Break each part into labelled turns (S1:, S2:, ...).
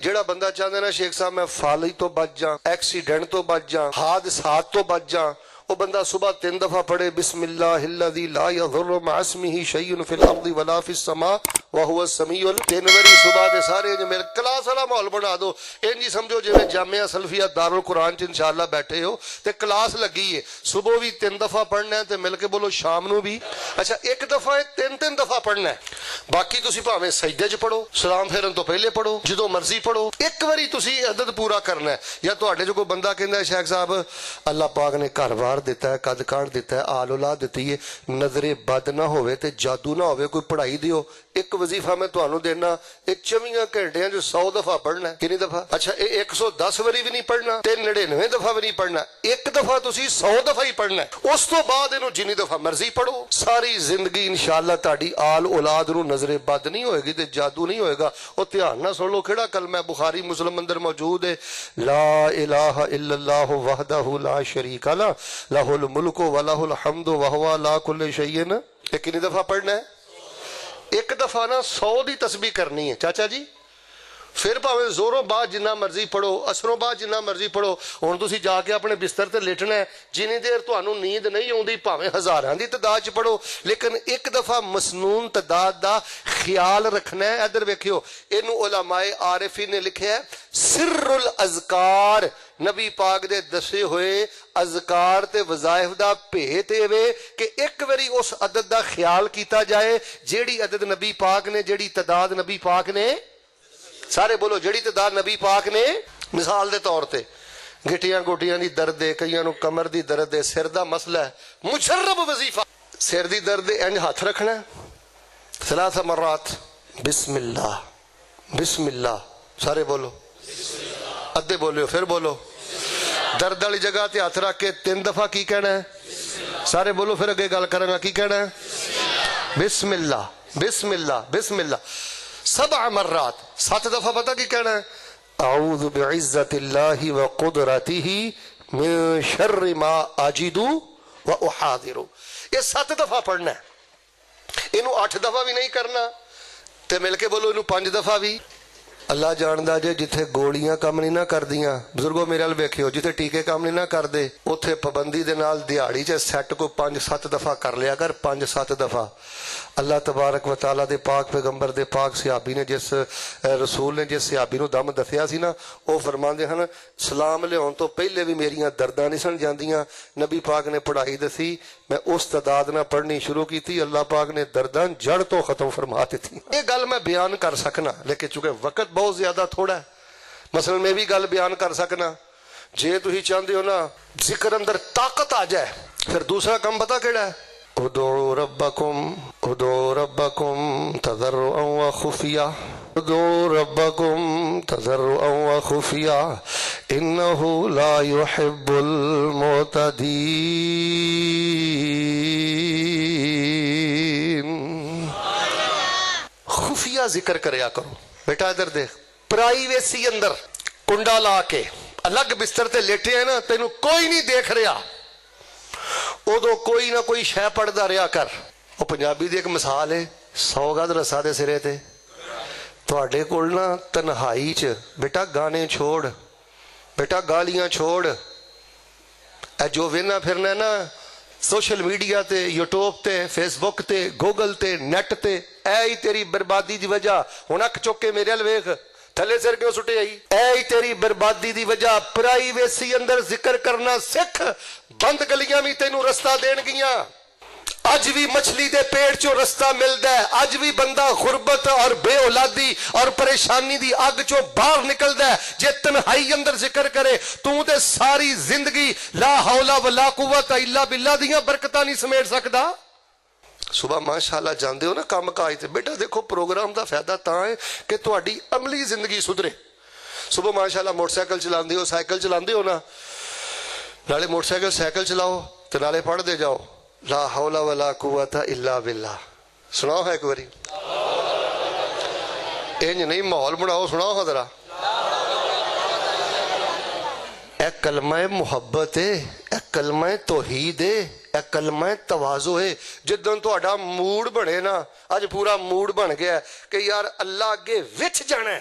S1: ਜਿਹੜਾ ਬੰਦਾ ਚਾਹੁੰਦਾ ਨਾ ਸ਼ੇਖ ਸਾਹਿਬ ਮੈਂ ਫਾਲੀ ਤੋਂ ਬਚ ਜਾ, ਐਕਸੀਡੈਂਟ ਤੋਂ ਬਚ ਜਾ, ਹਾਦਸਾਤ ਤੋਂ ਬਚ ਜਾ, وہ بندہ صبح 3 دفعہ پڑھے بسم اللہ الذی لا یضر مع اسمہ شیء فی الارض ولا فی السماء وهو السمیع 3 باری صبح دے سارے میرے کلاس والا ماحول بنا دو ان جی سمجھو جی جامعہ سلفیہ دارالقرآن چ انشاءاللہ بیٹھے ہو تے کلاس لگی ہے صبح بھی 3 دفعہ پڑھنا ہے تے مل کے بولو شام نو بھی اچھا 1 دفعہ 3 دفعہ پڑھنا ہے باقی تسی بھاویں سجدے چ پڑھو سلام پھیرن تو پہلے پڑھو جدوں مرضی پڑھو ایک واری تسی عدد پورا کرنا ہے یا تواڈے جو کوئی بندہ کہندا ہے شیخ صاحب اللہ پاک نے گھر بار دیتا ہے قد کاٹ دیتا ہے آل اولاد دیتی ہے نظر بد نہ ہوئے تے جادو نہ ہوئے کوئی پڑھائی دیو ایک وظیفہ میں تو دینا ایک 24 گھنٹے جو 100 دفعہ پڑھنا ہے کنی دفعہ اچھا 110 وری بھی نہیں پڑھنا تے 99 دفعہ بھی نہیں پڑھنا ایک دفعہ تسی 100 دفعہ ہی پڑھنا ہے اس تو بعد انہوں جنی دفعہ مرضی پڑھو ساری زندگی انشاءاللہ تاڑی آل اولاد نو نظر بد نہیں ہوئے گی تے جادو نہیں ہوئے گا وہ دھیان نہ سن لو کھڑا کلمہ بخاری مسلم اندر موجود ہے لا الہ الا اللہ وحدہ لا شریک لہ لہ الملک ولہ الحمد وہو علی کل شیء ایک کنی دفعہ پڑھنا ہے ایک دفعہ نا 100 دی تسبیح کرنی ہے چاچا جی پھر پاویں زوروں بعد جنہ مرضی پڑھو اثروں بعد جنہ مرضی پڑھو ہن تسی جا کے اپنے بستر تے لیٹنا ہے جنی دیر تانوں نیند نہیں اوندی پاویں ہزاراں دی تعداد چ پڑھو لیکن ایک دفعہ مسنون تعداد دا خیال رکھنا ہے ادھر ویکھیو اینو علماء عارفین نے لکھیا ہے سر الاذکار نبی پاک دے دسے ہوئے اذکار تے وظائف دا بھیت اے کہ ایک واری اس عدد دا خیال کیتا جائے جیڑی عدد نبی پاک نے جیڑی تعداد نبی پاک نے سارے بولو جڑی تعداد نبی پاک نے مثال دے طور تے گٹیاں گوٹیاں دی درد ہے کئیاں نو کمر دی درد ہے سر دا مسئلہ ہے مجرب وظیفہ سر دی درد انج ہاتھ رکھنا ہے 3 مرات بسم اللہ سارے بولو ادھے بولو پھر بولو درد والی جگہ تے ہاتھ رکھ کے 3 دفعہ کی کہنا ہے سارے بولو پھر اگے گل کرنا کی کہنا ہے بسم اللہ 7 مرات 7 دفعہ پتہ کی کہنا ہے اعوذ بعزت اللہ وقدرتہ من شر ما اجد واحاذر یہ 7 دفعہ پڑھنا ہے انہوں 8 دفعہ بھی نہیں کرنا تے مل کے بولو انہوں 5 دفعہ بھی اللہ جاندہ جے جتھے گولیاں کام نہیں نہ کر دیاں بزرگوں میرے ال ویکھیو جتھے ٹیکے کام نہیں نہ کر دے اوتھے پابندی دے نال دیہاڑی چ سیٹ کو 5-7 دفعہ کر لیا کر 5-7 دفعہ اللہ تبارک و تعالیٰ دے پاک پیغمبر دے پاک صحابی نے جس رسول نے جس صحابی نو دم دسیا سی نا وہ فرماندے ہن سلام لیاون تو پہلے بھی میریاں درداں نہیں سن جاندیاں نبی پاک نے پڑھائی دسی میں اس تعداد نہ پڑھنی شروع کی تھی اللہ پاک نے درداں جڑ تو ختم فرما دیتی یہ گل میں بیان کر سکنا لیکن چونکہ وقت بہت زیادہ تھوڑا ہے مثلا میں بھی گل بیان کر سکنا جے تسی چاہندے ہو نا ذکر اندر طاقت آ جائے پھر دوسرا کام پتہ کیڑا ہے ادعوا ربکم تضرعا وخفیا ادعوا ربکم تضرعا وخفیا انہ لا يحب المعتدین خفیہ ذکر کریا کرو بیٹا ادھر دیکھ پرائیویسی اندر کنڈا لا کے الگ بستر تے لیٹے ہیں نا تینوں کوئی نہیں دیکھ رہا ادو کوئی نہ کوئی شے پڑھدا رہیا کر وہ پنجابی دی ایک مثال ہے 100 گز رسا دے سرے تے تواڈے کول نا تنہائی چ بیٹا گانے چھوڑ بیٹا گالیاں چھوڑ اے جو وینا پھرنا نا سوشل میڈیا تے یوٹیوب تے فیس بک تے گوگل تے نیٹ تے اے ہی تیری بربادی دی وجہ ہن اک چوک کے میرے ال ویکھ تھلے سر کیوں سٹے آئی اے ہی تیری بربادی دی وجہ پرائیویسی اندر ذکر کرنا سکھ بند گلیاں بھی تینوں رستہ دین گیاں اج بھی مچھلی دے پیڑ چو رستہ ملدا ہے اج بھی بندہ غربت اور بے اولادی اور پریشانی دی اگ چو باہر نکلدا ہے جے تنہائی اندر ذکر کرے تو تے ساری زندگی لا حول ولا قوت الا باللہ دیاں برکتاں نہیں سمیٹ سکدا صبح ماشاءاللہ جاندے ہو نا کام کاج تے بیٹا دیکھو پروگرام دا فائدہ تاں ہے کہ تہاڈی عملی زندگی سدھرے صبح ماشاءاللہ موٹر سائیکل چلاندے ہو سائیکل چلاندے ہو نا نالے موٹر سائیکل چلاؤ تے نالے پڑھ دے جاؤ لا حول ولا قوت الا باللہ سناؤ ہے ایک باری انج نہیں ماحول بناؤ سناؤ ہاں ذرا اے کلمہ محبت ہے اے کلمہ توحید ہے اے کلمہ تواضع ہے جدن تہاڈا موڈ بنے نا اج پورا موڈ بن گیا ہے کہ یار اللہ اگے وچ جانا ہے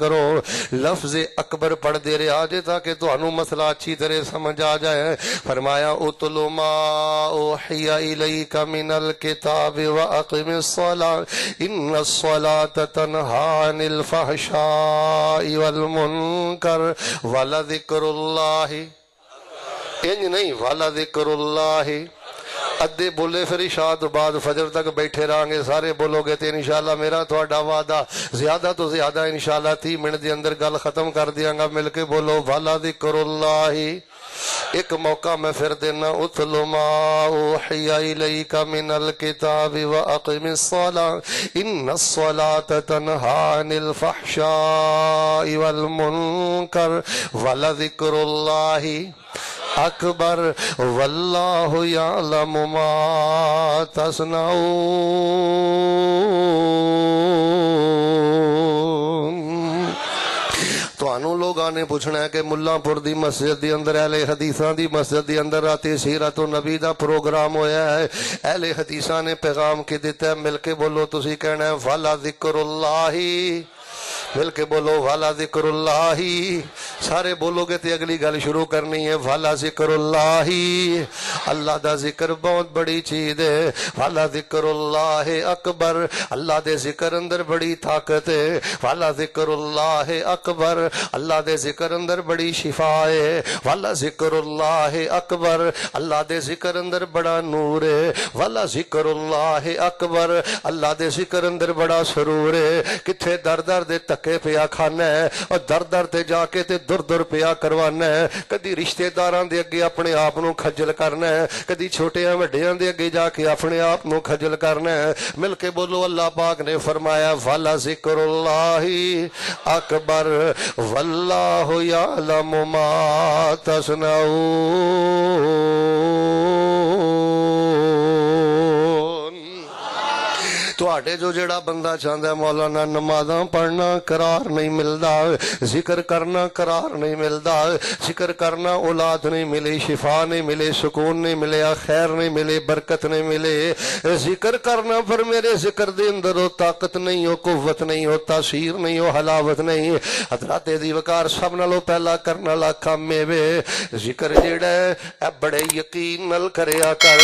S1: کرو، لفظ اکبر پڑھ دے رہے آجے تاکہ تانوں مسئلہ اچھی طرح سمجھ آ جائے۔ فرمایا اتل ما اوحی الیک من الکتاب واقم الصلاۃ ان الصلاۃ تنہی عن الفحشاء والمنکر ولذکر اللہ، انج نہیں ولذکر اللہ، ادھے بولے پھر عشاء تو بعد فجر تک بیٹھے رہیں گے، سارے بولو گے تو انشاءاللہ میرا تھوڑا وعدہ زیادہ تو زیادہ انشاءاللہ 30 منٹ دے اندر گل ختم کر دیاں گا۔ مل کے بولو والا ذکر اللہ۔ ایک موقع میں پھر دینا، اتل ما اوحی الیک من الکتاب واقم الصلاۃ ان الصلاۃ تنہی عن الفحشاء والمنکر ولذکر اللہ اکبر واللہ یعلم ما تصنعون۔ تانوں لوگاں نے پوچھنا ہے کہ ملا پور دی مسجد دی اندر اہل حدیثاں دی مسجد دی اندر راتی سیرت النبی دا پروگرام ہویا ہے، اہل حدیثاں نے پیغام کی دیتا ہے، مل کے بولو تسی کہنا ہے والا ذکر اللہ، مل کے بولو والا ذکر اللہ، سارے بولو گے تے اگلی گل شروع کرنی ہے والا ذکر اللہ۔ اللہ دا ذکر بہت بڑی چیز ہے، والا ذکر اللہ اکبر، اللہ دے ذکر اندر بڑی طاقت ہے، والا ذکر اللہ اکبر، اللہ دے ذکر اندر بڑی شفا ہے، والا ذکر اللہ اکبر، اللہ دے ذکر اندر بڑا نور ہے، والا ذکر اللہ اکبر، اللہ دے ذکر اندر بڑا سرور ہے۔ کتھے در در دے تکے پیا کھانا ہے اور در در تے جا کے تے در در پیا کروانا ہے، کدی رشتے داران دے اگے اپنے آپ نو کھجل کرنا ہے، کدی چھوٹیاں وڈیاں دے اگے جا کے اپنے آپ نو کھجل کرنا ہے۔ مل کے بولو اللہ پاک نے فرمایا والا ذکر اللہ اکبر واللہ یعلم ما تصنعون۔ تواڈے جو جڑا بندہ چاہتا ہے مولانا نمازاں پڑھنا قرار نہیں ملدا، ذکر کرنا قرار نہیں ملدا، ذکر کرنا اولاد نہیں ملی، شفا نہیں ملے، سکون نہیں ملے، خیر نہیں ملے، برکت نہیں ملے، ذکر کرنا پر میرے ذکر دے اندر ہو طاقت نہیں ہو، قوت نہیں ہو، تاثیر نہیں ہو، حلاوت نہیں۔ حضرات دی وقار سب نالوں پہلا کرنا لا کام وے ذکر جیڑا ہے اے بڑے یقین نال کریا کر،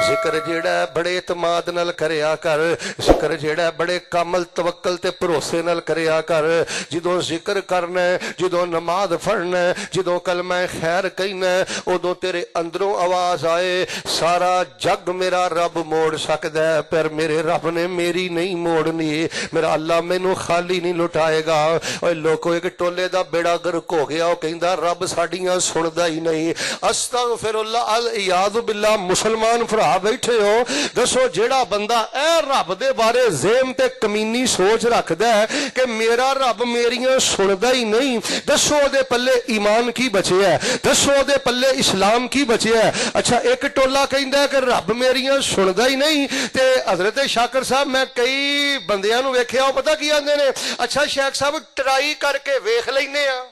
S1: ذکر جیڑا ہے بڑے اعتماد نال کریا کر، ذکر جیڑا ہے بڑے کامل توکل تے بھروسے نال کریا کر۔ جدوں ذکر کرنا ہے، جدوں نماز پڑھنا ہے، جدوں کلمہ خیر کہنا ہے، ادوں تیرے اندروں آواز آئے سارا جگ میرا رب موڑ سکدا ہے پر میرے رب نے میری نہیں موڑنی، میرا اللہ مینوں خالی نہیں لٹائے گا۔ اوے لوکو ایک ٹولے دا بیڑا گرک ہو گیا، وہ کہندا رب ساڈیاں سندا ہی نہیں۔ استغفر اللہ العیاذ باللہ۔ مسلمان بھرا بیٹھے ہو، دسو جیڑا بندہ اے رب دے بارے ذہن تے کمینی سوچ رکھدا ہے کہ میرا رب میریاں سندا ہی نہیں، دسو دے پلے ایمان کی بچے ہے، دسو دے پلے اسلام کی بچے ہے۔ اچھا ایک ٹولا کہندا ہے کہ رب میریاں سندا ہی نہیں، تے حضرت شاکر صاحب میں کئی بندیاں نو ویکھیا، پتہ کی آندے نے، اچھا شیخ صاحب ٹرائی کر کے ویکھ لینے ہاں۔